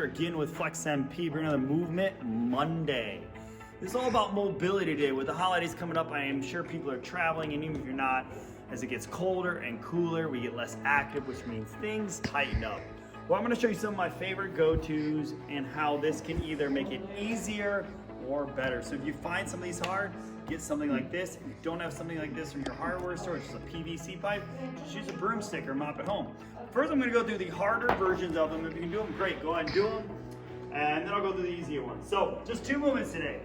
again with Flex MP, bringing another Movement Monday. This is all about mobility today. With the holidays coming up, I am sure people are traveling, and even if you're not, as it gets colder and cooler, we get less active, which means things tighten up. Well, I'm gonna show you some of my favorite go-tos and how this can either make it easier or better. So if you find some of these hard, get something like this. If you don't have something like this from your hardware store, it's just a PVC pipe, just use a broomstick or mop at home. First, I'm gonna go through the harder versions of them. If you can do them, great, go ahead and do them. And then I'll go through the easier ones. So just 2 movements today.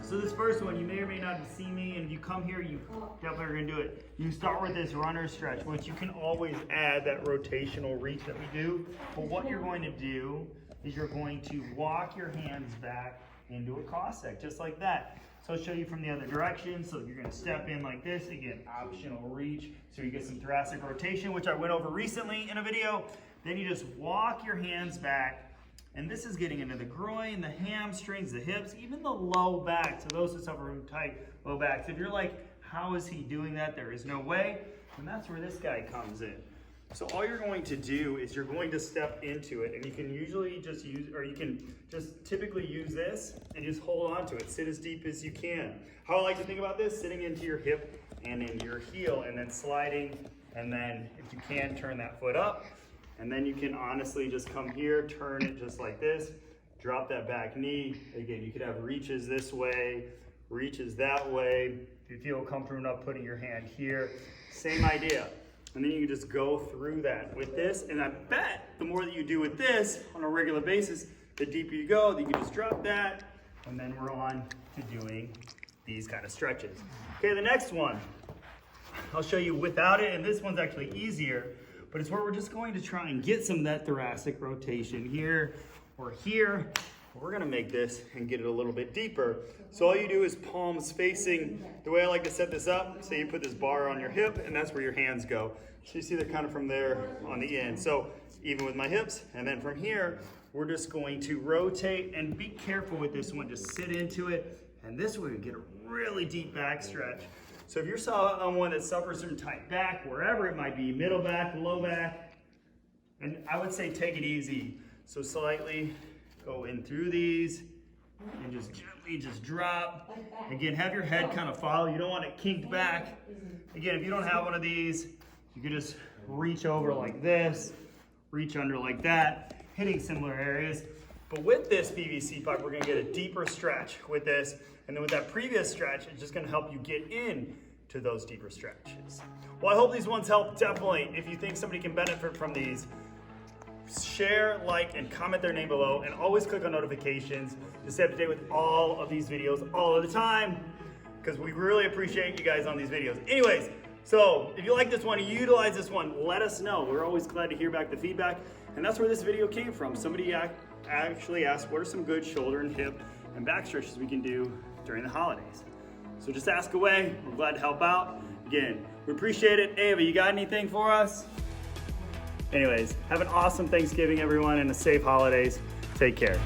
So this first one, you may or may not have seen me, and if you come here, you definitely are gonna do it. You start with this runner stretch, which you can always add that rotational reach that we do. But what you're going to do is you're going to walk your hands back into a Cossack, just like that. So I'll show you from the other direction. So you're gonna step in like this, again, optional reach. So you get some thoracic rotation, which I went over recently in a video. Then you just walk your hands back, and this is getting into the groin, the hamstrings, the hips, even the low back. So those who suffer from tight low backs. If you're like, how is he doing that? There is no way. And that's where this guy comes in. So all you're going to do is you're going to step into it, and you can usually just use, or you can just typically use this and just hold on to it. Sit as deep as you can. How I like to think about this, sitting into your hip and into your heel, and then sliding, and then if you can, turn that foot up. And then you can honestly just come here, turn it just like this, drop that back knee. Again, you could have reaches this way, reaches that way. If you feel comfortable enough putting your hand here, same idea. And then you can just go through that with this. And I bet the more that you do with this on a regular basis, the deeper you go, then you can just drop that. And then we're on to doing these kind of stretches. Okay, the next one, I'll show you without it. And this one's actually easier, but it's where we're just going to try and get some of that thoracic rotation here or here. We're gonna make this and get it a little bit deeper. So all you do is palms facing. The way I like to set this up, say you put this bar on your hip, and that's where your hands go. So you see they're kind of from there on the end. So even with my hips, and then from here, we're just going to rotate, and be careful with this one, just sit into it. And this way we get a really deep back stretch. So if you're someone that suffers from tight back, wherever it might be, middle back, low back, and I would say take it easy. So slightly go in through these and just gently just drop. Again, have your head kind of follow. You don't want it kinked back. Again, if you don't have one of these, you can just reach over like this, reach under like that, hitting similar areas. But with this PVC pipe, we're gonna get a deeper stretch with this. And then with that previous stretch, it's just gonna help you get in to those deeper stretches. Well, I hope these ones help. Definitely, if you think somebody can benefit from these, share, like, and comment their name below, and always click on notifications to stay up to date with all of these videos all of the time, because we really appreciate you guys on these videos. Anyways, so if you like this one, you utilize this one, let us know. We're always glad to hear back the feedback, and that's where this video came from. Somebody actually asked, what are some good shoulder and hip and back stretches we can do during the holidays? So just ask away. We're glad to help out. Again, we appreciate it. Ava, you got anything for us? Anyways, have an awesome Thanksgiving, everyone, and a safe holidays. Take care.